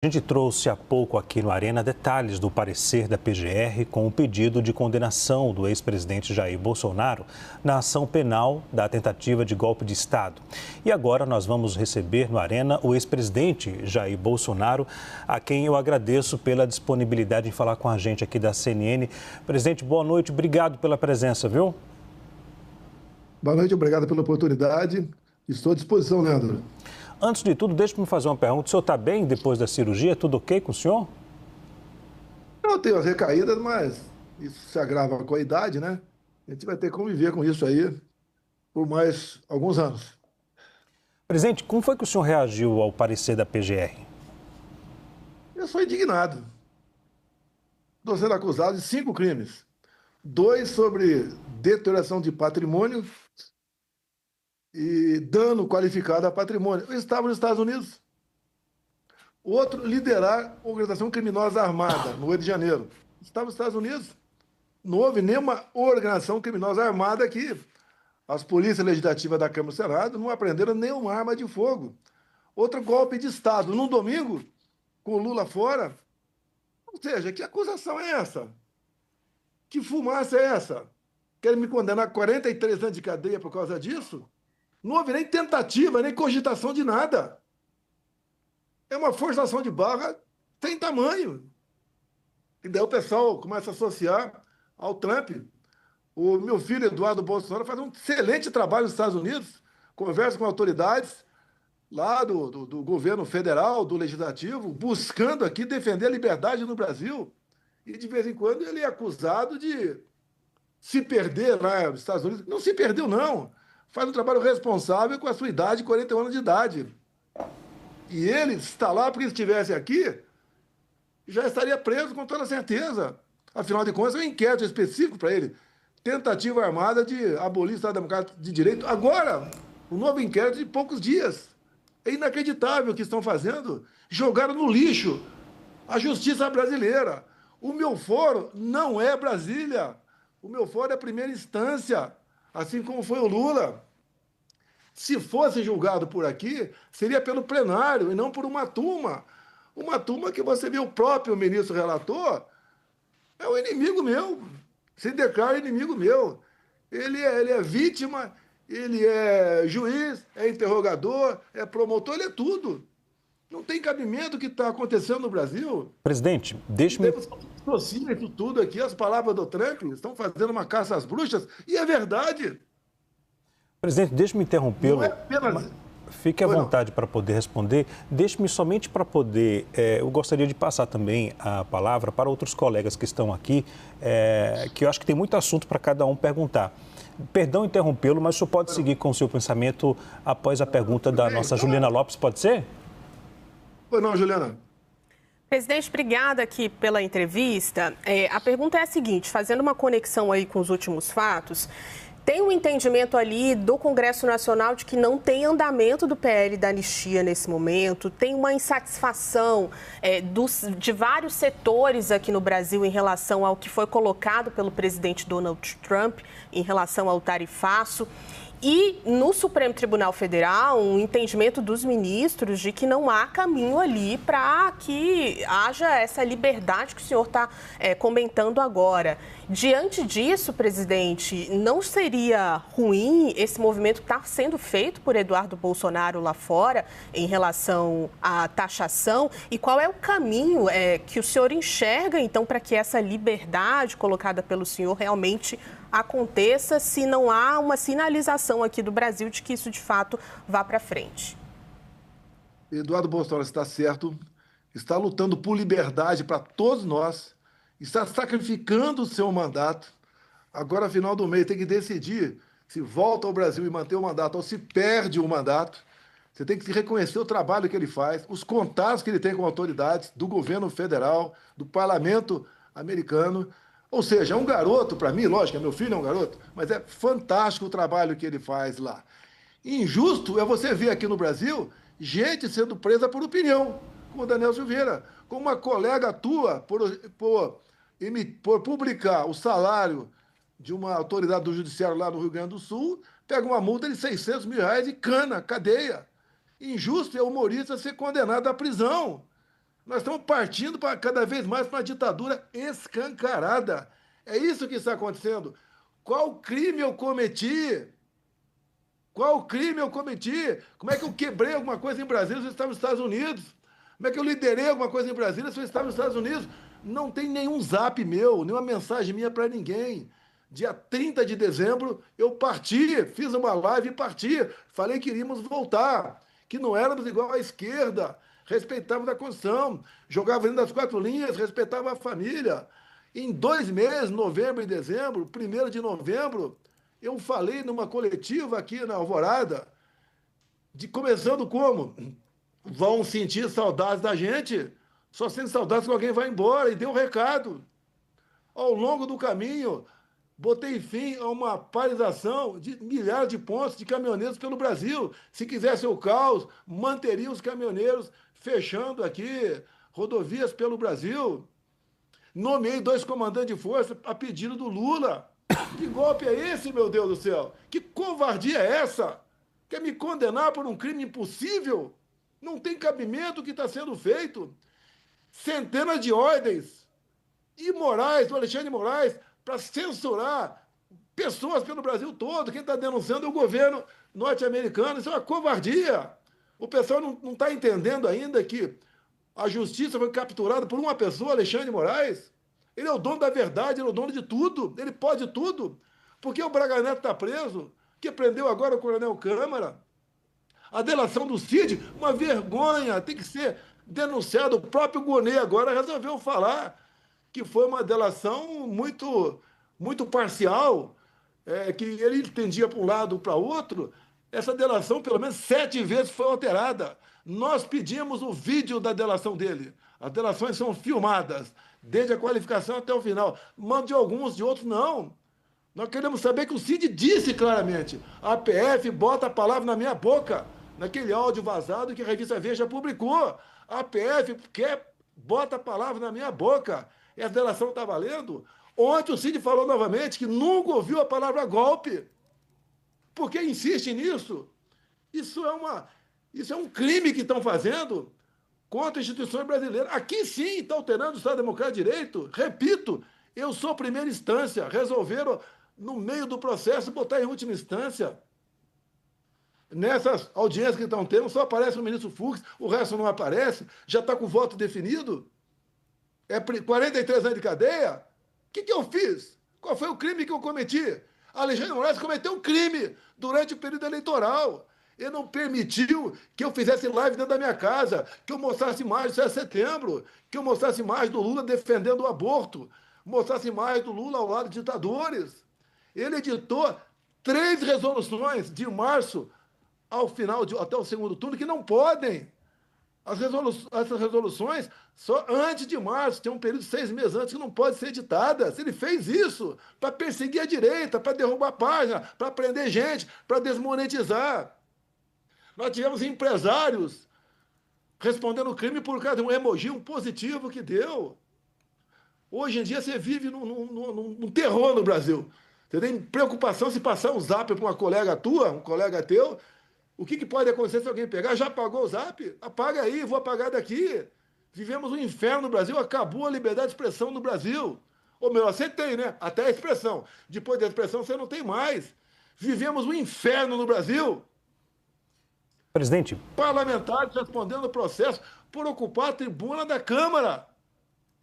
A gente trouxe há pouco aqui no Arena detalhes do parecer da PGR com o pedido de condenação do ex-presidente Jair Bolsonaro na ação penal da tentativa de golpe de Estado. E agora nós vamos receber no Arena o ex-presidente Jair Bolsonaro, a quem eu agradeço pela disponibilidade em falar com a gente aqui da CNN. Presidente, boa noite, obrigado pela presença, viu? Boa noite, obrigado pela oportunidade. Estou à disposição, Leandro. Antes de tudo, deixe-me fazer uma pergunta. O senhor está bem depois da cirurgia? Tudo ok com o senhor? Eu tenho as recaídas, mas isso se agrava com a idade, né? A gente vai ter que conviver com isso aí por mais alguns anos. Presidente, como foi que o senhor reagiu ao parecer da PGR? Eu sou indignado. Estou sendo acusado de 5 crimes. 2 sobre deterioração de patrimônio e dano qualificado a patrimônio. Eu estava nos Estados Unidos. Outro, liderar organização criminosa armada no Rio de Janeiro. Estava nos Estados Unidos. Não houve nenhuma organização criminosa armada aqui. As polícias legislativas da Câmara e do Senado não apreenderam nenhuma arma de fogo. Outro golpe de Estado, num domingo, com o Lula fora. Ou seja, que acusação é essa? Que fumaça é essa? Querem me condenar a 43 anos de cadeia por causa disso? Não houve nem tentativa, nem cogitação de nada. É uma forçação de barra sem tamanho. E daí o pessoal começa a associar ao Trump. O meu filho, Eduardo Bolsonaro, faz um excelente trabalho nos Estados Unidos, conversa com autoridades lá do governo federal, do legislativo, buscando aqui defender a liberdade no Brasil. E, de vez em quando, ele é acusado de se perder lá nos Estados Unidos. Não se perdeu, não. Faz um trabalho responsável com a sua idade, 41 anos de idade. E ele está lá porque se estivesse aqui, já estaria preso com toda certeza. Afinal de contas, é um inquérito específico para ele. Tentativa armada de abolir o Estado Democrático de Direito. Agora, um novo inquérito de poucos dias. É inacreditável o que estão fazendo. Jogaram no lixo a justiça brasileira. O meu foro não é Brasília. O meu foro é a primeira instância, assim como foi o Lula. Se fosse julgado por aqui, seria pelo plenário e não por uma turma. Uma turma que você vê o próprio ministro relator, é o inimigo meu. Se declara inimigo meu. Ele é vítima, ele é juiz, é interrogador, é promotor, ele é tudo. Não tem cabimento o que está acontecendo no Brasil. Presidente, deixe-me... Associam isso tudo aqui, as palavras do Trump, estão fazendo uma caça às bruxas, e é verdade. Presidente, deixe-me interrompê-lo. Não é apenas... Fique à vontade para poder responder. Deixe-me somente para poder... eu gostaria de passar também a palavra para outros colegas que estão aqui, que eu acho que tem muito assunto para cada um perguntar. Perdão interrompê-lo, mas o senhor pode seguir com o seu pensamento após a pergunta da nossa Juliana Lopes, pode ser? Pois não, Juliana. Presidente, obrigada aqui pela entrevista. A pergunta é a seguinte, fazendo uma conexão aí com os últimos fatos, tem um entendimento ali do Congresso Nacional de que não tem andamento do PL da anistia nesse momento, tem uma insatisfação de vários setores aqui no Brasil em relação ao que foi colocado pelo presidente Donald Trump em relação ao tarifaço. E no Supremo Tribunal Federal, um entendimento dos ministros de que não há caminho ali para que haja essa liberdade que o senhor está comentando agora. Diante disso, presidente, não seria ruim esse movimento que está sendo feito por Eduardo Bolsonaro lá fora em relação à taxação? E qual é o caminho que o senhor enxerga, então, para que essa liberdade colocada pelo senhor realmente aconteça, se não há uma sinalização aqui do Brasil de que isso de fato vá para frente? Eduardo Bolsonaro está certo, está lutando por liberdade para todos nós, está sacrificando o seu mandato. Agora, no final do mês, tem que decidir se volta ao Brasil e manter o mandato ou se perde o mandato. Você tem que reconhecer o trabalho que ele faz, os contatos que ele tem com autoridades do governo federal, do parlamento americano. Ou seja, é um garoto, para mim, lógico, meu filho é um garoto, mas é fantástico o trabalho que ele faz lá. Injusto é você ver aqui no Brasil gente sendo presa por opinião, como o Daniel Silveira, como uma colega tua por publicar o salário de uma autoridade do judiciário lá no Rio Grande do Sul, pega uma multa de R$600 mil e cana, cadeia. Injusto é o humorista ser condenado à prisão. Nós estamos partindo para cada vez mais para uma ditadura escancarada. É isso que está acontecendo. Qual crime eu cometi? Qual crime eu cometi? Como é que eu quebrei alguma coisa em Brasília se eu estava nos Estados Unidos? Como é que eu liderei alguma coisa em Brasília se eu estava nos Estados Unidos? Não tem nenhum zap meu, nenhuma mensagem minha para ninguém. Dia 30 de dezembro, eu parti, fiz uma live e parti. Falei que iríamos voltar, que não éramos igual à esquerda, respeitávamos a Constituição, jogava dentro das 4 linhas, respeitava a família. Em 2 meses, novembro e dezembro, 1º de novembro, eu falei numa coletiva aqui na Alvorada, começando como? Vão sentir saudades da gente, só sentem saudades quando alguém vai embora, e deu um recado. Ao longo do caminho, botei fim a uma paralisação de milhares de pontos de caminhoneiros pelo Brasil. Se quisesse o caos, manteria os caminhoneiros fechando aqui rodovias pelo Brasil. Nomeei 2 comandantes de força a pedido do Lula. Que golpe é esse, meu Deus do céu? Que covardia é essa? Quer me condenar por um crime impossível? Não tem cabimento o que está sendo feito. Centenas de ordens imorais do Alexandre de Moraes para censurar pessoas pelo Brasil todo. Quem está denunciando é o governo norte-americano. Isso é uma covardia. O pessoal não está entendendo ainda que a justiça foi capturada por uma pessoa, Alexandre de Moraes. Ele é o dono da verdade, ele é o dono de tudo, ele pode tudo. Por que o Braga Neto está preso? Que prendeu agora o Coronel Câmara? A delação do Cid, uma vergonha, tem que ser denunciado. O próprio Gonê agora resolveu falar que foi uma delação muito parcial, que ele entendia para um lado ou para outro. Essa delação, pelo menos 7 vezes, foi alterada. Nós pedimos o vídeo da delação dele. As delações são filmadas, desde a qualificação até o final. Mando de alguns, de outros não. Nós queremos saber que o Cid disse claramente: a PF bota a palavra na minha boca, naquele áudio vazado que a revista Veja publicou. A PF bota a palavra na minha boca. E a delação está valendo? Ontem o Cid falou novamente que nunca ouviu a palavra golpe. Por que insiste nisso? Isso é um crime que estão fazendo contra instituições brasileiras. Aqui sim está alterando o Estado Democrático de Direito. Repito, eu sou primeira instância. Resolveram, no meio do processo, botar em última instância. Nessas audiências que estão tendo, só aparece o ministro Fux, o resto não aparece. Já está com o voto definido. É 43 anos de cadeia? O que eu fiz? Qual foi o crime que eu cometi? Alexandre de Moraes cometeu um crime durante o período eleitoral. Ele não permitiu que eu fizesse live dentro da minha casa, que eu mostrasse imagens do 7 de setembro, que eu mostrasse imagens do Lula defendendo o aborto, mostrasse imagens do Lula ao lado de ditadores. Ele editou 3 resoluções de março ao final, até o segundo turno, que não podem. Essas resoluções, só antes de março, tem um período de 6 meses antes que não pode ser editadas. Ele fez isso para perseguir a direita, para derrubar a página, para prender gente, para desmonetizar. Nós tivemos empresários respondendo crime por causa de um emoji, um positivo que deu. Hoje em dia você vive num terror no Brasil. Você tem preocupação se passar um zap para uma colega tua, um colega teu. O que pode acontecer se alguém pegar? Já apagou o zap? Apaga aí, vou apagar daqui. Vivemos um inferno no Brasil, acabou a liberdade de expressão no Brasil. Ou melhor, você tem, né? Até a expressão. Depois da expressão, você não tem mais. Vivemos um inferno no Brasil. Presidente. Parlamentares respondendo o processo por ocupar a tribuna da Câmara.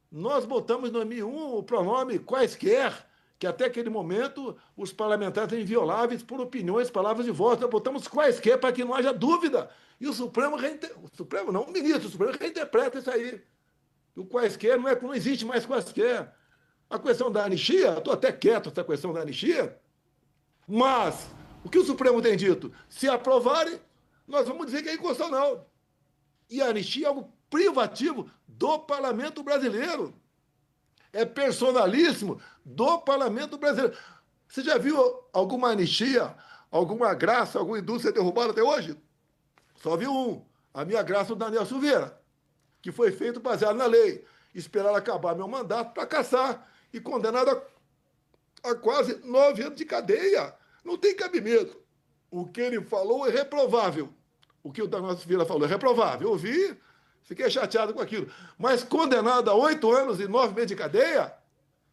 Nós botamos em 2001 o pronome quaisquer, que até aquele momento os parlamentares eram invioláveis por opiniões, palavras de voz. Nós botamos quaisquer para que não haja dúvida. E o Supremo, o ministro do Supremo reinterpreta isso aí. O quaisquer não existe mais quaisquer. A questão da anistia, estou até quieto essa questão da anistia, mas o que o Supremo tem dito? Se aprovarem, nós vamos dizer que é inconstitucional. E a anistia é algo privativo do parlamento brasileiro. É personalíssimo do parlamento brasileiro. Você já viu alguma anistia, alguma graça, alguma indústria derrubada até hoje? Só vi um. A minha graça do Daniel Silveira, que foi feito baseado na lei. Esperar acabar meu mandato para caçar e condenado a quase 9 anos de cadeia. Não tem cabimento. O que ele falou é reprovável. O que o Daniel Silveira falou é reprovável. Eu ouvi, Fiquei chateado com aquilo. Mas condenado a 8 anos e 9 meses de cadeia?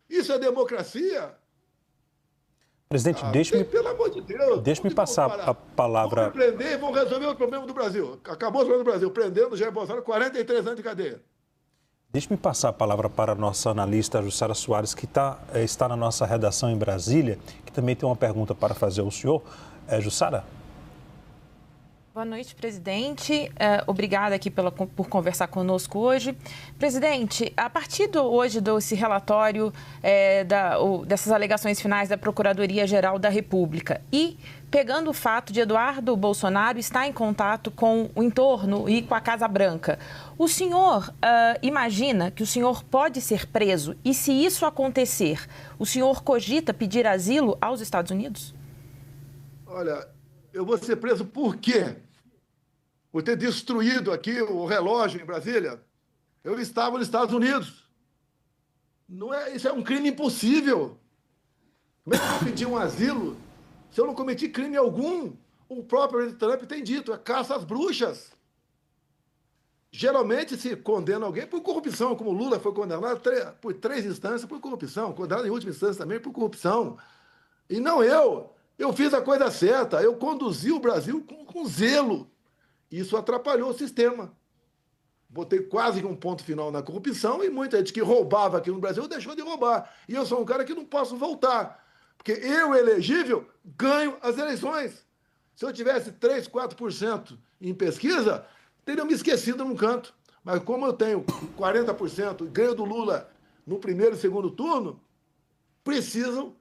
Isso é democracia? Presidente, pelo amor de Deus. deixe-me passar a palavra. Vão prender e vão resolver o problema do Brasil. Acabou o problema do Brasil, prendendo Jair Bolsonaro 43 anos de cadeia. Deixe-me passar a palavra para a nossa analista Jussara Soares, que está na nossa redação em Brasília, que também tem uma pergunta para fazer ao senhor. Jussara? Boa noite, presidente. Obrigada aqui por conversar conosco hoje. Presidente, a partir hoje desse relatório dessas alegações finais da Procuradoria-Geral da República e pegando o fato de Eduardo Bolsonaro estar em contato com o entorno e com a Casa Branca, o senhor imagina que o senhor pode ser preso e, se isso acontecer, o senhor cogita pedir asilo aos Estados Unidos? Olha, eu vou ser preso por quê? Por ter destruído aqui o relógio em Brasília? Eu estava nos Estados Unidos. Isso é um crime impossível. Como é que eu vou pedir um asilo se eu não cometi crime algum? O próprio Trump tem dito, é caça às bruxas. Geralmente se condena alguém por corrupção, como Lula foi condenado por 3 instâncias por corrupção, condenado em última instância também por corrupção. E não eu. Eu fiz a coisa certa, eu conduzi o Brasil com zelo. Isso atrapalhou o sistema. Botei quase que um ponto final na corrupção e muita gente que roubava aqui no Brasil deixou de roubar. E eu sou um cara que não posso voltar. Porque eu, elegível, ganho as eleições. Se eu tivesse 3, 4% em pesquisa, teriam me esquecido num canto. Mas como eu tenho 40% e ganho do Lula no primeiro e segundo turno, precisam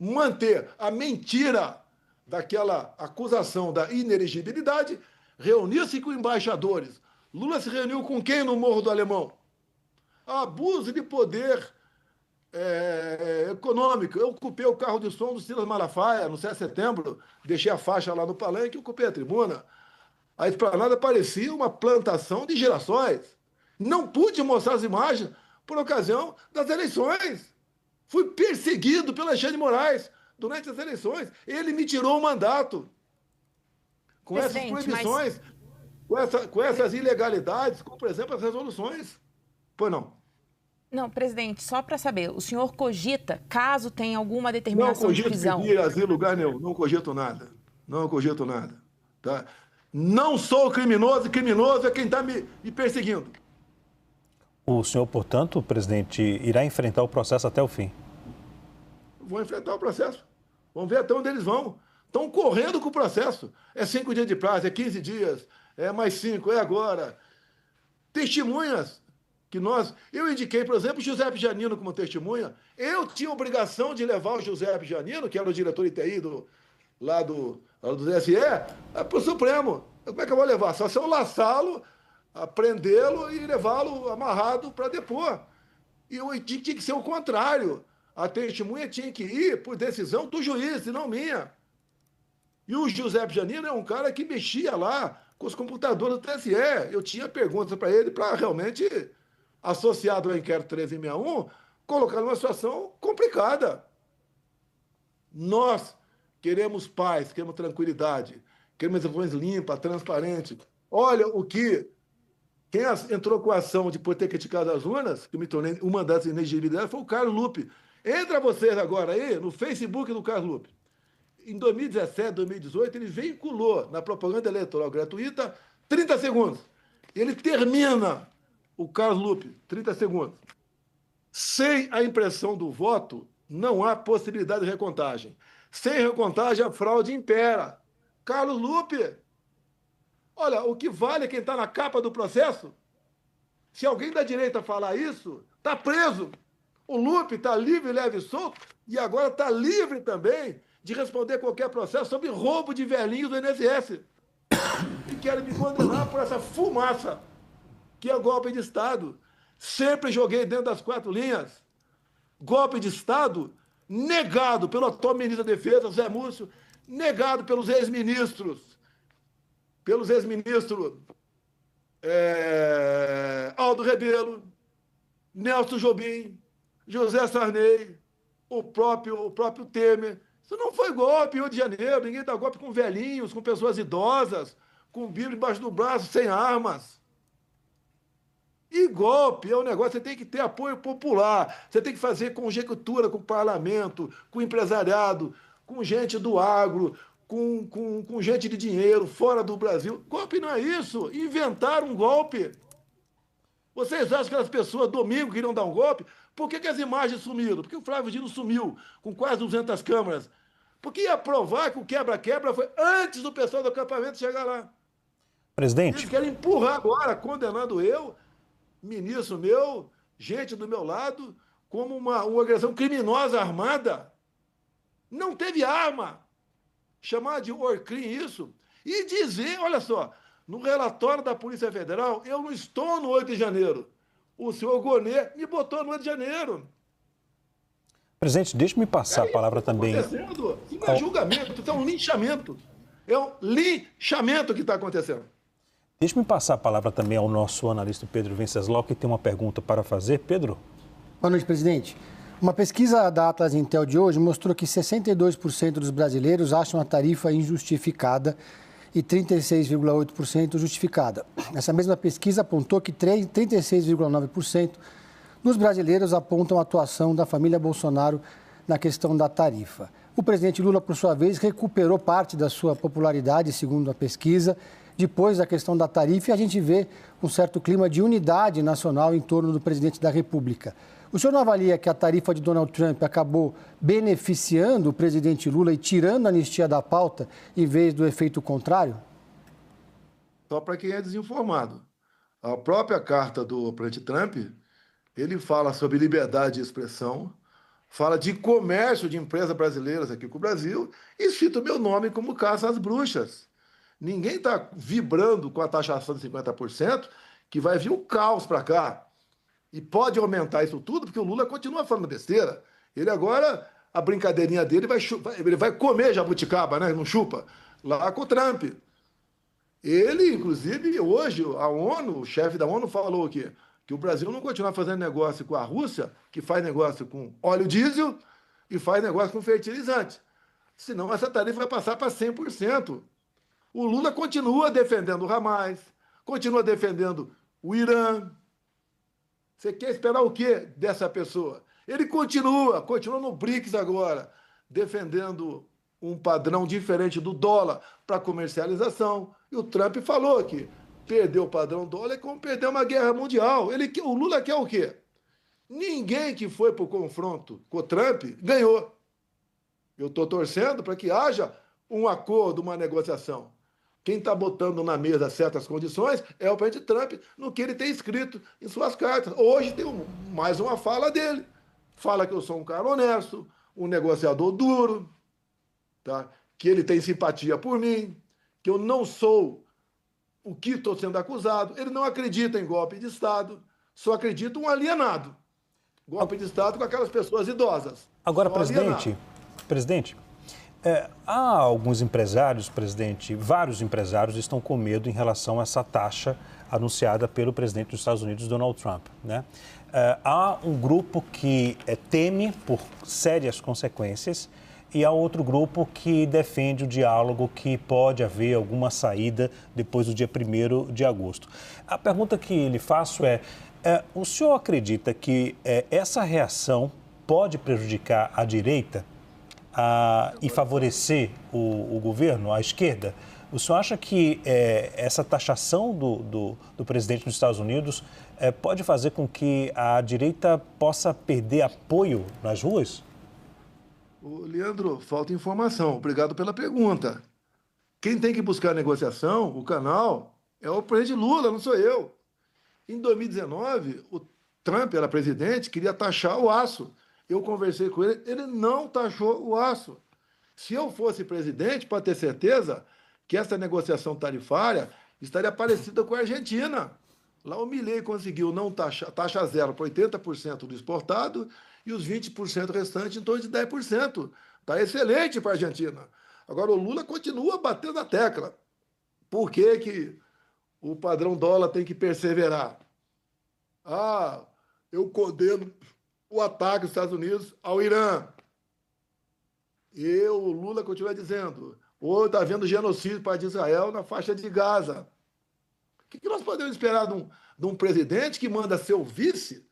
manter a mentira daquela acusação da inelegibilidade, reunir-se com embaixadores. Lula se reuniu com quem no Morro do Alemão? Abuso de poder econômico. Eu ocupei o carro de som do Silas Malafaia no 7 de setembro, deixei a faixa lá no palanque e ocupei a tribuna. A esplanada parecia uma plantação de girassóis. Não pude mostrar as imagens por ocasião das eleições. Fui perseguido pelo Alexandre de Moraes durante as eleições. Ele me tirou o mandato. Com essas proibições, com essas ilegalidades, como, por exemplo, as resoluções. Pois não? Não, presidente, só para saber, o senhor cogita, caso tenha alguma determinação de prisão? Não cogito pedir asilo em lugar nenhum, não cogito nada. Não cogito nada. Tá? Não sou criminoso, e criminoso é quem está me perseguindo. O senhor, portanto, presidente, irá enfrentar o processo até o fim? Vou enfrentar o processo. Vamos ver até onde eles vão. Estão correndo com o processo. É 5 dias de prazo, é 15 dias, é mais 5, é agora. Testemunhas que eu indiquei, por exemplo, o Giuseppe Giannino como testemunha. Eu tinha obrigação de levar o Giuseppe Giannino, que era o diretor ITI do TSE, para o Supremo. Como é que eu vou levar? Só se eu laçá-lo, prendê-lo e levá-lo amarrado para depor. E tinha que ser o contrário. A testemunha tinha que ir por decisão do juiz, e não minha. E o Giuseppe Giannino é um cara que mexia lá com os computadores do TSE. Eu tinha perguntas para ele para realmente, associado ao inquérito 1361, colocar numa situação complicada. Nós queremos paz, queremos tranquilidade, queremos eleições limpas, transparentes. Olha o que... Quem entrou com a ação de por ter criticado as urnas, que me tornei uma das inegibilidades, foi o Carlos Lupe. Entra vocês agora aí no Facebook do Carlos Lupe. Em 2017, 2018, ele veiculou na propaganda eleitoral gratuita 30 segundos. Ele termina, o Carlos Lupe, 30 segundos. Sem a impressão do voto, não há possibilidade de recontagem. Sem recontagem, a fraude impera. Carlos Lupe, olha, o que vale é quem está na capa do processo. Se alguém da direita falar isso, está preso. O Lupe está livre, leve e solto, e agora está livre também de responder qualquer processo sobre roubo de velhinhos do INSS. E querem me condenar por essa fumaça, que é golpe de Estado. Sempre joguei dentro das 4 linhas. Golpe de Estado negado pelo atual ministro da Defesa, Zé Múcio, negado pelos ex-ministros. Aldo Rebelo, Nelson Jobim, José Sarney, o próprio Temer. Isso não foi golpe em Rio de Janeiro. Ninguém dá golpe com velhinhos, com pessoas idosas, com Bíblia embaixo do braço, sem armas. E golpe é um negócio, você tem que ter apoio popular, você tem que fazer conjectura com o parlamento, com o empresariado, com gente do agro, com gente de dinheiro fora do Brasil. Golpe não é isso. Inventaram um golpe. Vocês acham que as pessoas domingo queriam dar um golpe? Por que as imagens sumiram? Porque o Flávio Dino sumiu com quase 200 câmeras. Porque ia provar que o quebra-quebra foi antes do pessoal do acampamento chegar lá. Presidente. Eles querem empurrar agora, condenando eu, ministro meu, gente do meu lado, como uma agressão criminosa armada. Não teve arma. Chamar de Orcrim isso. E dizer, olha só, no relatório da Polícia Federal, eu não estou no 8 de janeiro. O senhor Gonê me botou no 8 de janeiro. Presidente, deixe-me passar a palavra também. Isso não é julgamento, isso é um linchamento. É um linchamento que está acontecendo. Deixe-me passar a palavra também ao nosso analista Pedro Venceslau, que tem uma pergunta para fazer. Pedro? Boa noite, presidente. Uma pesquisa da Atlas Intel de hoje mostrou que 62% dos brasileiros acham a tarifa injustificada e 36,8% justificada. Essa mesma pesquisa apontou que 36,9% dos brasileiros apontam a atuação da família Bolsonaro na questão da tarifa. O presidente Lula, por sua vez, recuperou parte da sua popularidade, segundo a pesquisa, depois da questão da tarifa, e a gente vê um certo clima de unidade nacional em torno do presidente da República. O senhor não avalia que a tarifa de Donald Trump acabou beneficiando o presidente Lula e tirando a anistia da pauta, em vez do efeito contrário? Só para quem é desinformado. A própria carta do presidente Trump, ele fala sobre liberdade de expressão, fala de comércio de empresas brasileiras aqui com o Brasil e cita o meu nome como caça às bruxas. Ninguém está vibrando com a taxação de 50%, que vai vir o caos para cá. E pode aumentar isso tudo, porque o Lula continua falando besteira. Ele agora, a brincadeirinha dele, ele vai comer jabuticaba, né? Não chupa, lá com o Trump. Ele, inclusive, hoje, a ONU, o chefe da ONU falou que o Brasil não continua fazendo negócio com a Rússia, que faz negócio com óleo diesel e faz negócio com fertilizante. Senão essa tarifa vai passar para 100%. O Lula continua defendendo o Hamas, continua defendendo o Irã. Você quer esperar o quê dessa pessoa? Ele continua no BRICS agora, defendendo um padrão diferente do dólar para comercialização. E o Trump falou que perder o padrão dólar é como perder uma guerra mundial. O Lula quer o quê? Ninguém que foi para o confronto com o Trump ganhou. Eu estou torcendo para que haja um acordo, uma negociação. Quem está botando na mesa certas condições é o presidente Trump, no que ele tem escrito em suas cartas. Hoje tem mais uma fala dele. Fala que eu sou um cara honesto, um negociador duro, tá? Que ele tem simpatia por mim, que eu não sou o que estou sendo acusado. Ele não acredita em golpe de Estado, só acredita um alienado. Golpe de Estado com aquelas pessoas idosas. Agora, presidente, há alguns empresários, presidente, vários empresários estão com medo em relação a essa taxa anunciada pelo presidente dos Estados Unidos, Donald Trump, né? Há um grupo que teme por sérias consequências e há outro grupo que defende o diálogo, que pode haver alguma saída depois do dia 1º de agosto. A pergunta que lhe faço o senhor acredita que essa reação pode prejudicar a direita e favorecer o governo, a esquerda? O senhor acha que essa taxação do presidente dos Estados Unidos pode fazer com que a direita possa perder apoio nas ruas? Leandro, falta informação. Obrigado pela pergunta. Quem tem que buscar a negociação, o canal, é o presidente Lula, não sou eu. Em 2019, o Trump era presidente, queria taxar o aço. Eu conversei com ele, ele não taxou o aço. Se eu fosse presidente, para ter certeza que essa negociação tarifária estaria parecida com a Argentina. Lá o Milei conseguiu não taxa zero para 80% do exportado e os 20% restantes em torno de 10%. Está excelente para a Argentina. Agora o Lula continua batendo a tecla. Por que o padrão dólar tem que perseverar? Eu condeno o ataque dos Estados Unidos ao Irã. O Lula continua dizendo, está havendo genocídio para Israel na faixa de Gaza. O que nós podemos esperar de um presidente que manda seu vice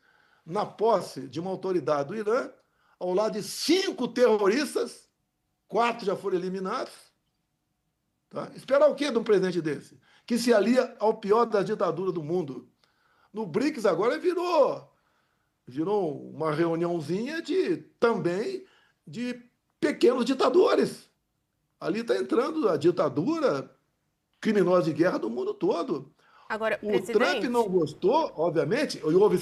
na posse de uma autoridade do Irã, ao lado de 5 terroristas, 4 já foram eliminados. Tá? Esperar o quê de um presidente desse? Que se alia ao pior das ditaduras do mundo. No BRICS agora virou uma reuniãozinha também de pequenos ditadores. Ali está entrando a ditadura criminosa de guerra do mundo todo. Agora, o Trump não gostou, obviamente, e houve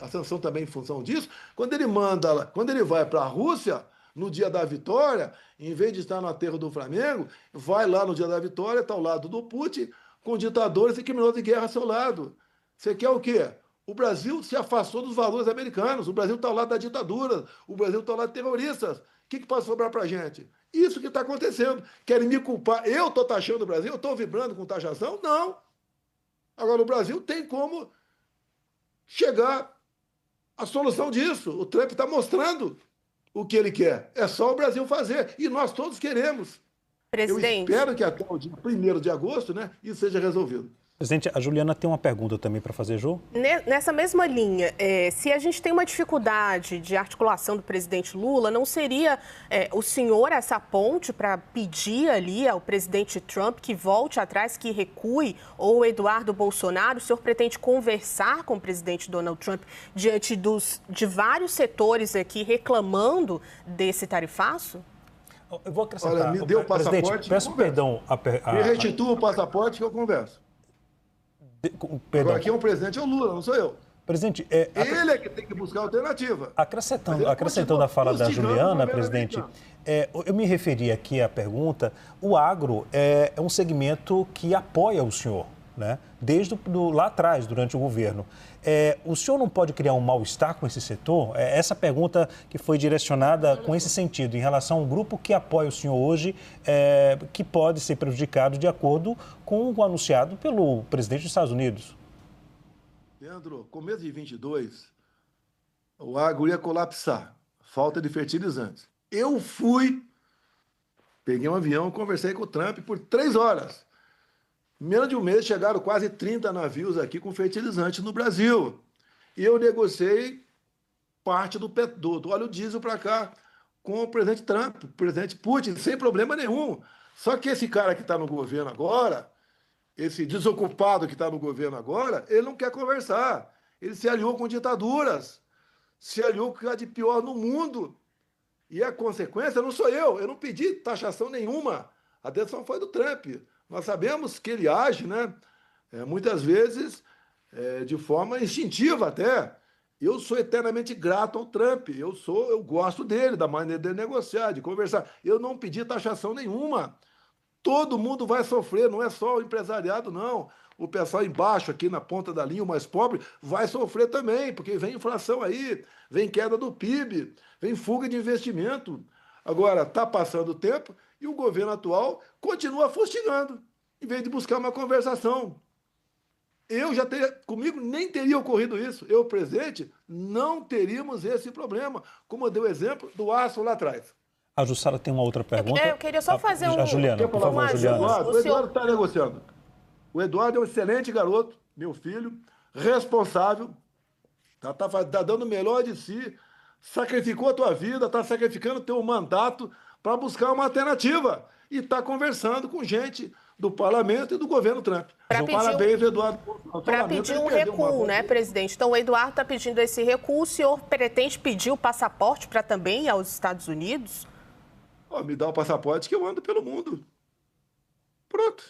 a sanção também em função disso, quando ele vai para a Rússia, no dia da vitória, em vez de estar no aterro do Flamengo, vai lá no dia da vitória, está ao lado do Putin, com ditadores e criminosos de guerra ao seu lado. Você quer o quê? O Brasil se afastou dos valores americanos, o Brasil está ao lado da ditadura, o Brasil está ao lado de terroristas. O que pode sobrar para a gente? Isso que está acontecendo. Querem me culpar? Eu estou taxando o Brasil? Eu estou vibrando com taxação? Não. Agora, o Brasil tem como chegar à solução disso. O Trump está mostrando o que ele quer. É só o Brasil fazer. E nós todos queremos. Presidente. Eu espero que até o dia 1º de agosto, né, isso seja resolvido. Presidente, a Juliana tem uma pergunta também para fazer, Ju? Nessa mesma linha, se a gente tem uma dificuldade de articulação do presidente Lula, não seria o senhor essa ponte para pedir ali ao presidente Trump que volte atrás, que recue, ou o Eduardo Bolsonaro? O senhor pretende conversar com o presidente Donald Trump diante de vários setores aqui reclamando desse tarifaço? Eu vou acrescentar. Olha, me dê o passaporte. Presidente, peço perdão. Me restitua o passaporte que eu converso. Agora, quem é o presidente é o Lula, não sou eu. Presidente, ele é que tem que buscar alternativa. Acrescentando a fala da Juliana, presidente, eu me referi aqui à pergunta, o agro é um segmento que apoia o senhor, né? Desde lá atrás, durante o governo. O senhor não pode criar um mal-estar com esse setor? Essa pergunta que foi direcionada com esse sentido, em relação ao grupo que apoia o senhor hoje, que pode ser prejudicado de acordo com o anunciado pelo presidente dos Estados Unidos. Leandro, começo de 22, o agro ia colapsar, falta de fertilizantes. Eu peguei um avião e conversei com o Trump por 3 horas. Em menos de um mês chegaram quase 30 navios aqui com fertilizante no Brasil. E eu negociei parte do óleo diesel para cá com o presidente Trump, o presidente Putin, sem problema nenhum. Só que esse cara que está no governo agora, esse desocupado que está no governo agora, ele não quer conversar. Ele se aliou com ditaduras, se aliou com o que há de pior no mundo. E a consequência não sou eu não pedi taxação nenhuma. A decisão foi do Trump. Nós sabemos que ele age, né, muitas vezes de forma instintiva até. Eu sou eternamente grato ao Trump. Eu gosto dele, da maneira dele negociar, de conversar. Eu não pedi taxação nenhuma. Todo mundo vai sofrer, não é só o empresariado, não. O pessoal embaixo, aqui na ponta da linha, o mais pobre, vai sofrer também, porque vem inflação aí, vem queda do PIB, vem fuga de investimento. Agora, está passando o tempo e o governo atual continua fustigando, em vez de buscar uma conversação. Comigo nem teria ocorrido isso. Eu, presidente, não teríamos esse problema, como eu dei o exemplo do aço lá atrás. A Jussara tem uma outra pergunta. Eu queria só fazer A Juliana, por favor, Juliana. O Eduardo está negociando. O Eduardo é um excelente garoto, meu filho, responsável, tá dando o melhor de si, sacrificou a tua vida, está sacrificando o teu mandato para buscar uma alternativa. E está conversando com gente do parlamento e do governo Trump. Parabéns, Eduardo. Para pedir um recuo, né, presidente? Então, o Eduardo está pedindo esse recuo. O senhor pretende pedir o passaporte para também ir aos Estados Unidos? Me dá o passaporte que eu ando pelo mundo. Pronto.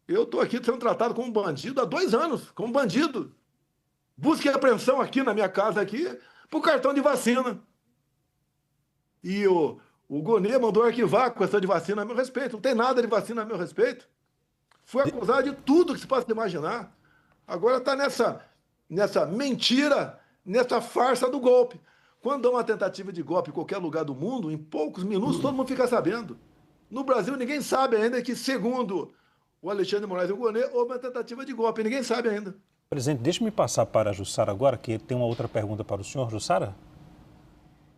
Eu estou aqui sendo tratado como bandido há 2 anos, como bandido. Busca e apreensão aqui na minha casa, aqui, por cartão de vacina. E o Gonê mandou arquivar a questão de vacina a meu respeito. Não tem nada de vacina a meu respeito. Fui acusado de tudo que se possa imaginar. Agora está nessa mentira, nessa farsa do golpe. Quando há uma tentativa de golpe em qualquer lugar do mundo, em poucos minutos todo mundo fica sabendo. No Brasil, ninguém sabe ainda que, segundo o Alexandre de Moraes e o Gonê, houve uma tentativa de golpe. Ninguém sabe ainda. Presidente, deixe-me passar para a Jussara agora, que tem uma outra pergunta para o senhor. Jussara?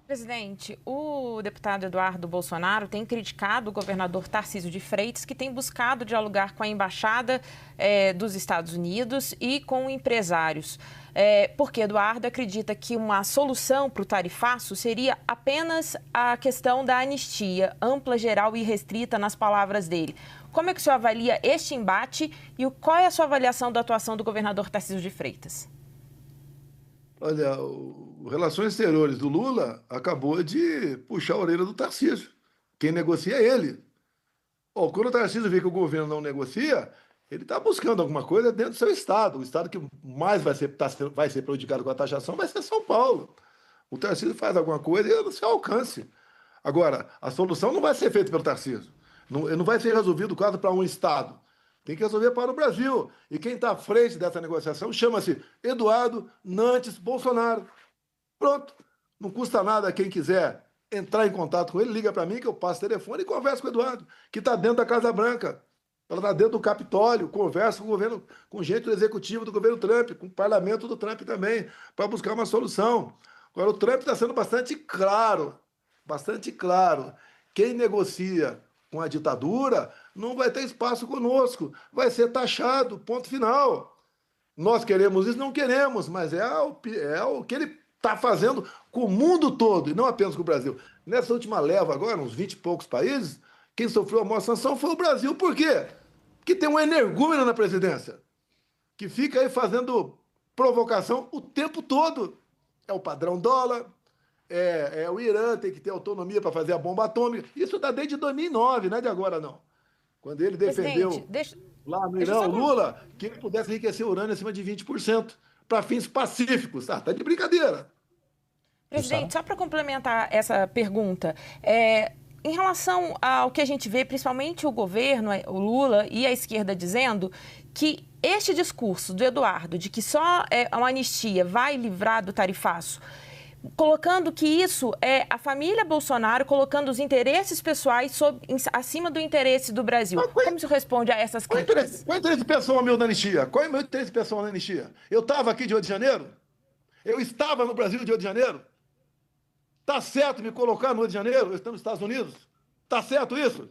Presidente, o deputado Eduardo Bolsonaro tem criticado o governador Tarcísio de Freitas, que tem buscado dialogar com a Embaixada dos Estados Unidos e com empresários. Porque Eduardo acredita que uma solução para o tarifaço seria apenas a questão da anistia ampla, geral e restrita, nas palavras dele. Como é que o senhor avalia este embate e qual é a sua avaliação da atuação do governador Tarcísio de Freitas? Olha, o Relações Exteriores do Lula acabou de puxar a orelha do Tarcísio. Quem negocia é ele. Quando o Tarcísio vê que o governo não negocia, ele está buscando alguma coisa dentro do seu estado. O estado que mais vai ser prejudicado com a taxação vai ser São Paulo. O Tarcísio faz alguma coisa e é no seu alcance. Agora, a solução não vai ser feita pelo Tarcísio. Não vai ser resolvido o quadro para um estado. Tem que resolver para o Brasil. E quem está à frente dessa negociação chama-se Eduardo Nantes Bolsonaro. Pronto. Não custa nada quem quiser entrar em contato com ele, liga para mim que eu passo o telefone e converso com o Eduardo, que está dentro da Casa Branca. Ela está dentro do Capitólio, conversa com o governo, com gente do executivo do governo Trump, com o parlamento do Trump também, para buscar uma solução. Agora, o Trump está sendo bastante claro. Quem negocia com a ditadura não vai ter espaço conosco, vai ser taxado, ponto final. Nós queremos isso? Não queremos, mas é o que ele está fazendo com o mundo todo, e não apenas com o Brasil. Nessa última leva agora, uns 20 e poucos países, quem sofreu a maior sanção foi o Brasil. Por quê? Porque tem um energúmeno na presidência, que fica aí fazendo provocação o tempo todo. É o padrão dólar, o Irã tem que ter autonomia para fazer a bomba atômica. Isso está desde 2009, não é de agora, não. Quando ele defendeu lá no Irã, o Lula, que ele pudesse enriquecer urânio acima de 20%, para fins pacíficos. Tá de brincadeira. Presidente, só para complementar essa pergunta, em relação ao que a gente vê, principalmente o governo, o Lula e a esquerda dizendo que este discurso do Eduardo, de que só uma anistia vai livrar do tarifaço, colocando que isso é a família Bolsonaro colocando os interesses pessoais acima do interesse do Brasil. Como se responde a essas críticas? Qual é o interesse pessoal meu na anistia? Qual é o meu interesse pessoal na anistia? Eu estava aqui de Rio de Janeiro? Eu estava no Brasil de Rio de Janeiro? Tá certo me colocar no Rio de Janeiro? Eu estou nos Estados Unidos? Tá certo isso?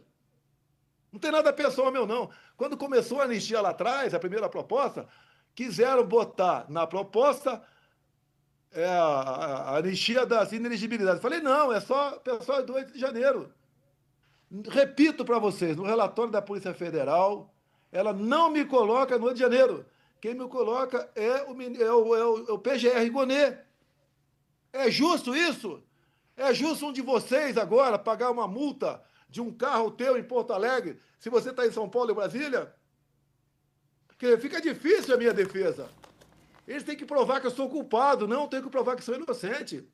Não tem nada pessoal meu, não. Quando começou a anistia lá atrás, a primeira proposta, quiseram botar na proposta a anistia das inelegibilidades. Falei, não, é só pessoal do 8 de janeiro. Repito para vocês, no relatório da Polícia Federal, ela não me coloca no Rio de Janeiro. Quem me coloca é o PGR Gonê. É justo isso? É justo um de vocês agora pagar uma multa de um carro teu em Porto Alegre, se você está em São Paulo e Brasília? Porque fica difícil a minha defesa. Eles têm que provar que eu sou culpado, não tenho que provar que sou inocente.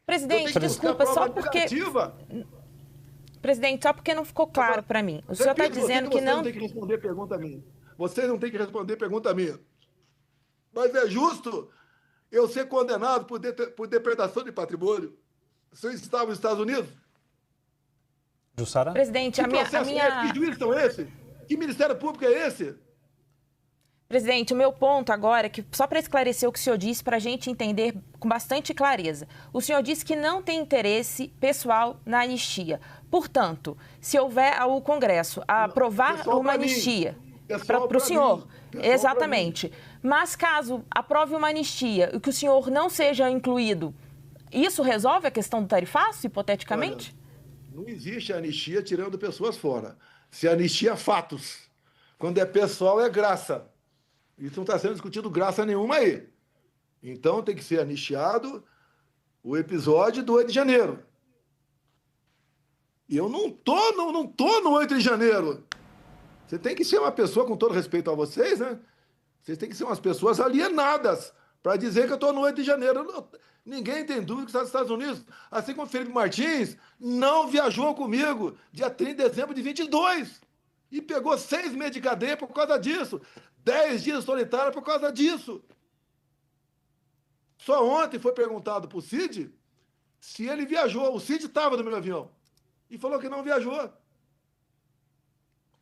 Presidente, desculpa, só porque... Presidente, só porque não ficou claro para mim. O senhor está dizendo que não... Você não tem que responder pergunta a mim. Você não tem que responder pergunta a mim. Mas é justo eu ser condenado por depredação de patrimônio se eu estava nos Estados Unidos? Jussara? Presidente, que juízes são esses? Que Ministério Público é esse? Presidente, o meu ponto agora é que, só para esclarecer o que o senhor disse, para a gente entender com bastante clareza, o senhor disse que não tem interesse pessoal na anistia. Portanto, se houver o Congresso a aprovar uma anistia para o senhor, exatamente, mas caso aprove uma anistia e que o senhor não seja incluído, isso resolve a questão do tarifaço, hipoteticamente? Olha, não existe anistia tirando pessoas fora. Se anistia fatos. Quando é pessoal, é graça. Isso não está sendo discutido graça nenhuma aí. Então tem que ser anistiado o episódio do 8 de janeiro. E eu não tô no 8 de janeiro. Você tem que ser uma pessoa, com todo respeito a vocês, né? Vocês têm que ser umas pessoas alienadas para dizer que eu estou no 8 de janeiro. Ninguém tem dúvida que está nos Estados Unidos. Assim como o Felipe Martins não viajou comigo dia 30 de dezembro de 22 e pegou 6 meses de cadeia por causa disso. 10 dias solitário por causa disso. Só ontem foi perguntado para o Cid se ele viajou. O Cid estava no meu avião e falou que não viajou.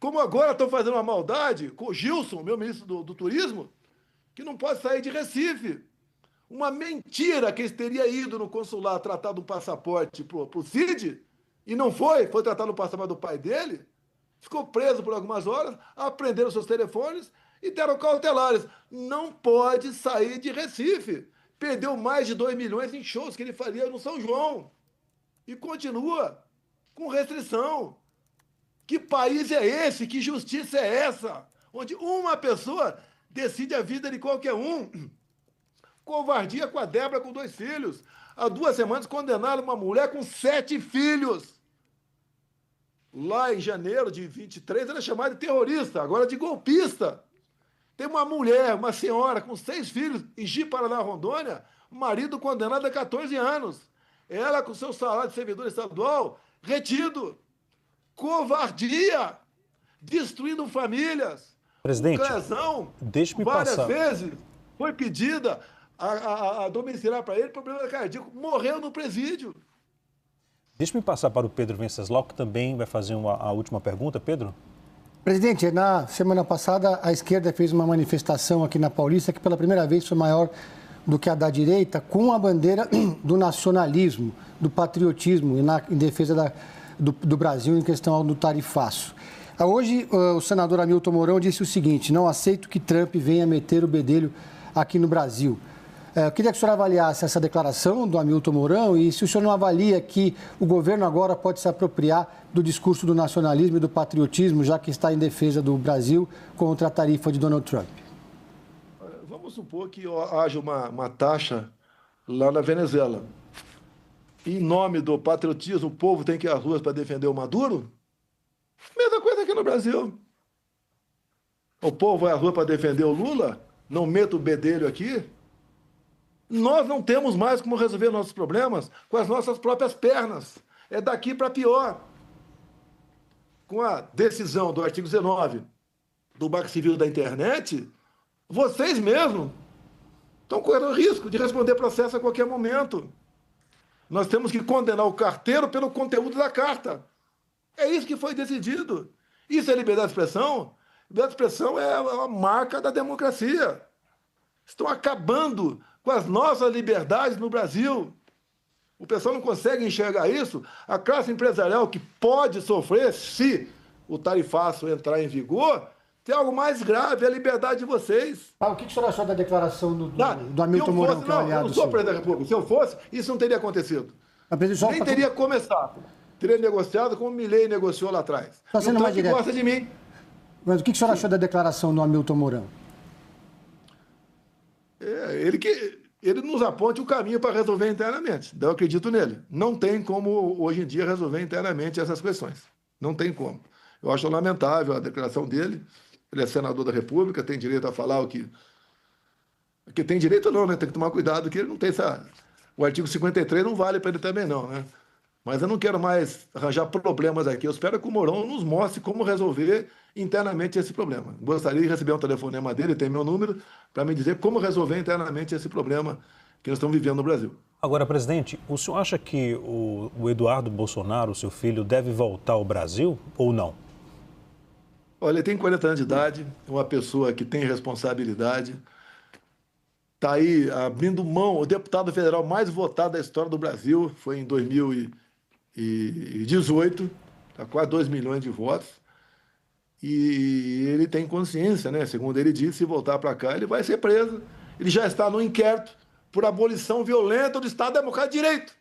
Como agora estão fazendo uma maldade com o Gilson, meu ministro do Turismo, que não pode sair de Recife. Uma mentira que ele teria ido no consulado tratar do passaporte para o Cid, e não foi tratar no passaporte do pai dele, ficou preso por algumas horas, apreenderam seus telefones e deram cautelares. Não pode sair de Recife. Perdeu mais de 2 milhões em shows que ele faria no São João. E continua com restrição. Que país é esse? Que justiça é essa? Onde uma pessoa decide a vida de qualquer um. Covardia com a Débora com 2 filhos. Há 2 semanas condenaram uma mulher com 7 filhos. Lá em janeiro de 23, ela é chamada de terrorista, agora de golpista. Tem uma mulher, uma senhora com 6 filhos em Ji-Paraná, Rondônia, marido condenado a 14 anos. Ela com seu salário de servidor estadual retido. Covardia, destruindo famílias. Presidente, deixe-me passar. Várias vezes foi pedida a domiciliar para ele problema cardíaco. Morreu no presídio. Deixe-me passar para o Pedro Venceslau, que também vai fazer a última pergunta. Pedro? Presidente, na semana passada, a esquerda fez uma manifestação aqui na Paulista que pela primeira vez foi maior do que a da direita, com a bandeira do nacionalismo, do patriotismo em defesa do Brasil em questão do tarifaço. Hoje, o senador Hamilton Mourão disse o seguinte: não aceito que Trump venha meter o bedelho aqui no Brasil. Eu queria que o senhor avaliasse essa declaração do Hamilton Mourão e se o senhor não avalia que o governo agora pode se apropriar do discurso do nacionalismo e do patriotismo, já que está em defesa do Brasil contra a tarifa de Donald Trump. Vamos supor que haja uma taxa lá na Venezuela. Em nome do patriotismo, o povo tem que ir às ruas para defender o Maduro? Mesma coisa aqui no Brasil. O povo vai à rua para defender o Lula? Não meta o bedelho aqui? Nós não temos mais como resolver nossos problemas com as nossas próprias pernas. É daqui para pior. Com a decisão do artigo 19 do Marco Civil da Internet, vocês mesmos estão correndo o risco de responder processo a qualquer momento. Nós temos que condenar o carteiro pelo conteúdo da carta. É isso que foi decidido. Isso é liberdade de expressão? Liberdade de expressão é a marca da democracia. Estão acabando com as nossas liberdades no Brasil. O pessoal não consegue enxergar isso. A classe empresarial que pode sofrer se o tarifaço entrar em vigor, tem algo mais grave, é a liberdade de vocês. O que o senhor achou da declaração do Hamilton Mourão? Eu não sou presidente da República. Se eu fosse, isso não teria acontecido. Nem teria começado. Teria negociado como o Milei negociou lá atrás. Está sendo mais direto. Gosta de mim. Mas o que o senhor achou da declaração do Hamilton Mourão? Ele nos aponte o caminho para resolver internamente. Eu acredito nele. Não tem como, hoje em dia, resolver internamente essas questões. Não tem como. Eu acho lamentável a declaração dele. Ele é senador da República, tem direito a falar o que... Porque tem direito não, né? Tem que tomar cuidado que ele não tem essa... O artigo 53 não vale para ele também não, né? Mas eu não quero mais arranjar problemas aqui. Eu espero que o Mourão nos mostre como resolver internamente esse problema. Gostaria de receber um telefonema dele, tem meu número, para me dizer como resolver internamente esse problema que nós estamos vivendo no Brasil. Agora, presidente, o senhor acha que o Eduardo Bolsonaro, seu filho, deve voltar ao Brasil ou não? Olha, ele tem 40 anos de idade, é uma pessoa que tem responsabilidade, está aí abrindo mão. O deputado federal mais votado da história do Brasil foi em 2018, está quase 2 milhões de votos. E ele tem consciência, né? Segundo ele disse, se voltar para cá, ele vai ser preso. Ele já está no inquérito por abolição violenta do Estado Democrático de Direito.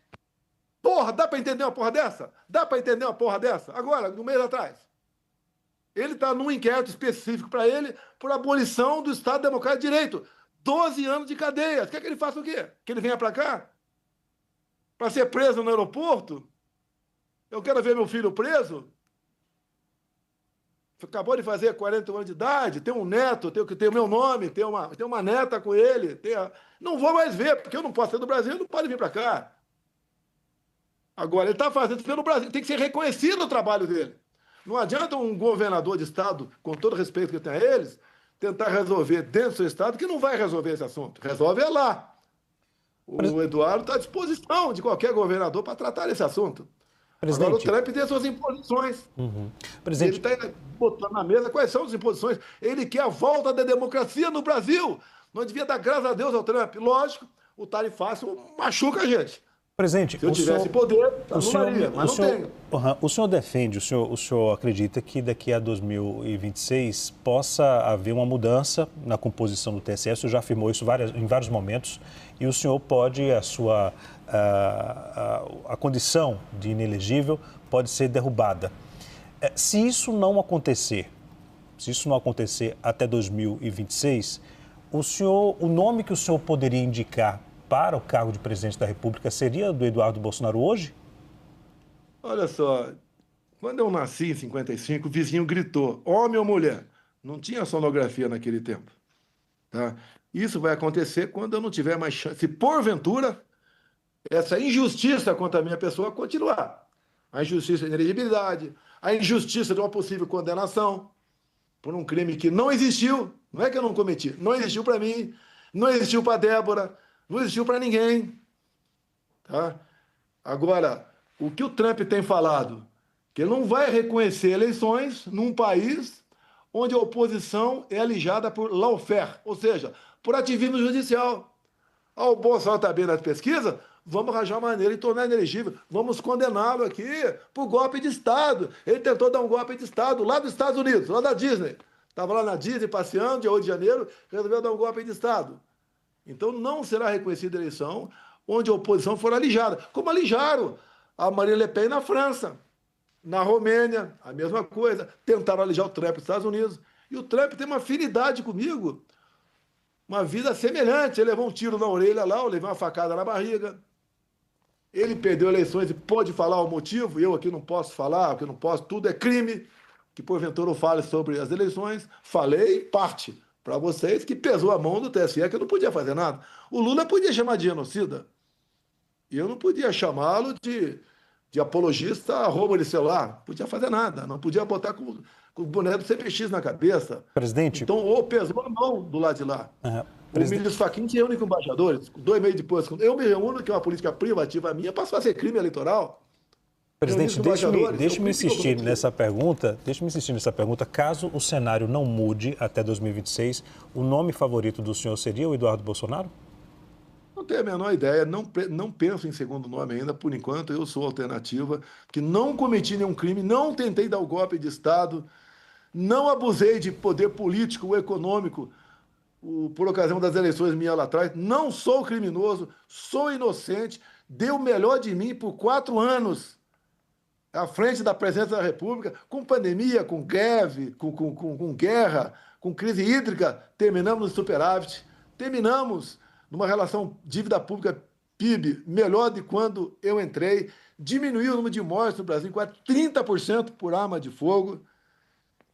Porra, dá para entender uma porra dessa? Dá para entender uma porra dessa? Agora, no mês atrás. Ele está num inquérito específico para ele por abolição do Estado Democrático de Direito. 12 anos de cadeia. Quer que ele faça o quê? Que ele venha para cá? Para ser preso no aeroporto? Eu quero ver meu filho preso? Acabou de fazer 40 anos de idade, tem um neto, tem o meu nome, tem uma neta com ele. Não vou mais ver, porque eu não posso ser do Brasil, não pode vir para cá. Agora, ele está fazendo isso pelo Brasil, tem que ser reconhecido o trabalho dele. Não adianta um governador de estado, com todo o respeito que tem a eles, tentar resolver dentro do seu estado, que não vai resolver esse assunto. Resolve é lá. O Eduardo está à disposição de qualquer governador para tratar esse assunto. Presidente. Agora o Trump tem suas imposições. Presidente. Ele está botando na mesa quais são as imposições. Ele quer a volta da democracia no Brasil. Não devia dar graças a Deus ao Trump. Lógico, O tarifácio machuca a gente. Presidente, se eu tivesse poder, anularia, mas não tenho. O senhor defende, o senhor acredita que daqui a 2026 possa haver uma mudança na composição do TSE? O senhor já afirmou isso em vários momentos e o senhor pode, a condição de inelegível pode ser derrubada. Se isso não acontecer até 2026, o nome que o senhor poderia indicar para o cargo de presidente da República seria do Eduardo Bolsonaro hoje? Olha só, quando eu nasci em 55, o vizinho gritou, homem ou mulher? Não tinha sonografia naquele tempo. Tá? Isso vai acontecer quando eu não tiver mais chance. Se porventura essa injustiça contra a minha pessoa continuar. A injustiça de inelegibilidade, a injustiça de uma possível condenação por um crime que não existiu. Não é que eu não cometi, não existiu para mim, não existiu para Débora, não existiu para ninguém. Tá? Agora, o que o Trump tem falado? Que ele não vai reconhecer eleições num país onde a oposição é alijada por lawfare, ou seja, por ativismo judicial. O Bolsonaro está bem nas pesquisas, vamos arranjar maneira de tornar inelegível, vamos condená-lo aqui por golpe de Estado. Ele tentou dar um golpe de Estado lá dos Estados Unidos, lá da Disney. Estava lá na Disney passeando, dia 8 de janeiro, resolveu dar um golpe de Estado. Então não será reconhecida a eleição onde a oposição for alijada, como alijaram a Marine Le Pen na França, na Romênia, a mesma coisa. Tentaram alijar o Trump nos Estados Unidos. E o Trump tem uma afinidade comigo, uma vida semelhante. Ele levou um tiro na orelha lá, eu levei uma facada na barriga. Ele perdeu eleições e pode falar o motivo, eu aqui não posso falar, porque não posso, tudo é crime, que porventura eu fale sobre as eleições. Falei parte para vocês que pesou a mão do TSE, que eu não podia fazer nada. O Lula podia chamar de genocida. E eu não podia chamá-lo de apologista roubo de celular. Não podia fazer nada. Não podia botar com o boné do CPX na cabeça. Presidente... Então, ou pesou a mão do lado de lá. O ministro Fachin se reúne com embaixadores. 2 meses depois, eu me reúno, que é uma política privativa minha, passou a ser crime eleitoral. Presidente, deixe-me insistir nessa pergunta. Caso o cenário não mude até 2026, o nome favorito do senhor seria o Eduardo Bolsonaro? Não tenho a menor ideia, não penso em segundo nome ainda, por enquanto eu sou alternativa, que não cometi nenhum crime, não tentei dar o golpe de Estado, não abusei de poder político ou econômico por ocasião das eleições minhas lá atrás, não sou criminoso, sou inocente, dei o melhor de mim por 4 anos à frente da presidência da República, com pandemia, com greve, com guerra, com crise hídrica, terminamos no superávit, terminamos numa relação dívida pública-PIB melhor de quando eu entrei, diminuiu o número de mortes no Brasil em quase 30% por arma de fogo,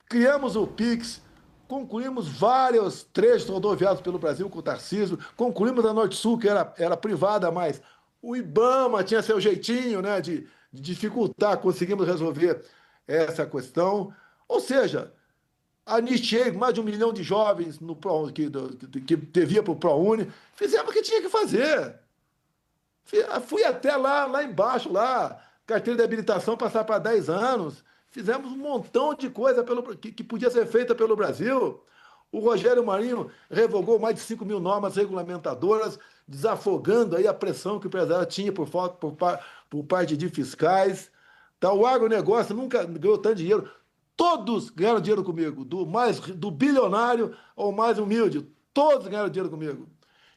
criamos o PIX, concluímos vários trechos rodoviários pelo Brasil com o Tarcísio, concluímos a Norte-Sul, que era privada, mas o IBAMA tinha seu jeitinho, né, de dificultar, conseguimos resolver essa questão. Ou seja, anistiei mais de 1 milhão de jovens no que devia para o ProUni, fizemos o que tinha que fazer. Fui até lá embaixo, carteira de habilitação passar para 10 anos, fizemos um montão de coisa que podia ser feita pelo Brasil. O Rogério Marinho revogou mais de 5 mil normas regulamentadoras, desafogando aí a pressão que o empresário tinha por parte de fiscais. Tá? O agronegócio nunca ganhou tanto dinheiro. Todos ganharam dinheiro comigo, do bilionário ao mais humilde. Todos ganharam dinheiro comigo.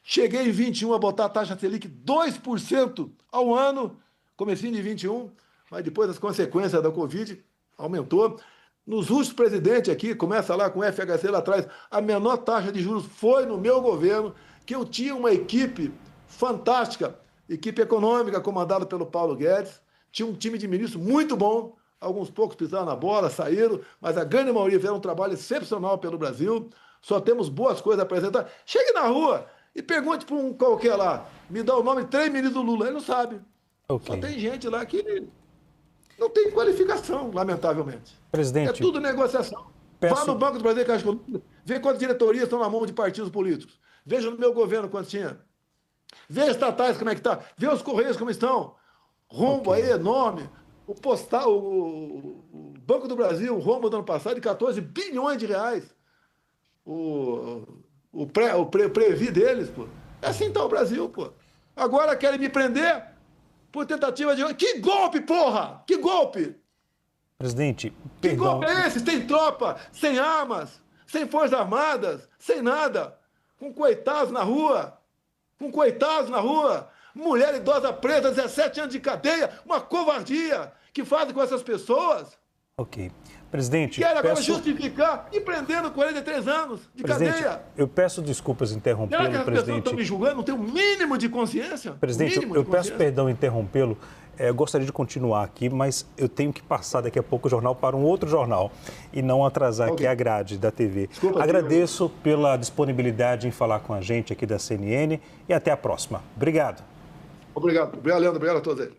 Cheguei em 21 a botar a taxa Selic 2% ao ano, comecinho de 21, mas depois das consequências da Covid, aumentou. Nos últimos presidentes aqui, começa lá com o FHC lá atrás, a menor taxa de juros foi no meu governo, que eu tinha uma equipe fantástica, equipe econômica comandada pelo Paulo Guedes, tinha um time de ministros muito bom, alguns poucos pisaram na bola, saíram, mas a grande maioria fizeram um trabalho excepcional pelo Brasil, só temos boas coisas a apresentar. Chegue na rua e pergunte para um qualquer lá, me dá o nome de 3 ministros do Lula, ele não sabe. Okay. Só tem gente lá que não tem qualificação, lamentavelmente. Presidente, é tudo negociação. Vá no Banco do Brasil, Caixa Econômica, vê quantas diretorias estão na mão de partidos políticos. Veja no meu governo quantos tinha. Vê as estatais como é que está. Vê os Correios como estão. Rombo aí enorme. O Banco do Brasil, o rombo do ano passado de 14 bilhões de reais. O Previ deles, pô. É assim tá o Brasil, pô. Agora querem me prender por tentativa de... Que golpe, porra! Que golpe! Presidente, Que perdão. golpe é esse? Sem tropa, sem armas, sem forças armadas, sem nada. Com coitados na rua. Com coitados na rua. Mulher idosa presa, 17 anos de cadeia. Uma covardia que fazem com essas pessoas. Ok. Presidente, Querem agora justificar e prendendo 43 anos de cadeia. Eu peço desculpas interrompê-lo, Será que as pessoas estão presidente. me julgando? Não tem o mínimo de consciência? Presidente, eu peço perdão interrompê-lo. Eu gostaria de continuar aqui, mas eu tenho que passar daqui a pouco o jornal para um outro jornal e não atrasar aqui a grade da TV. Desculpa, agradeço pela disponibilidade em falar com a gente aqui da CNN e até a próxima. Obrigado. Obrigado, Leandro. Obrigado a todos aí.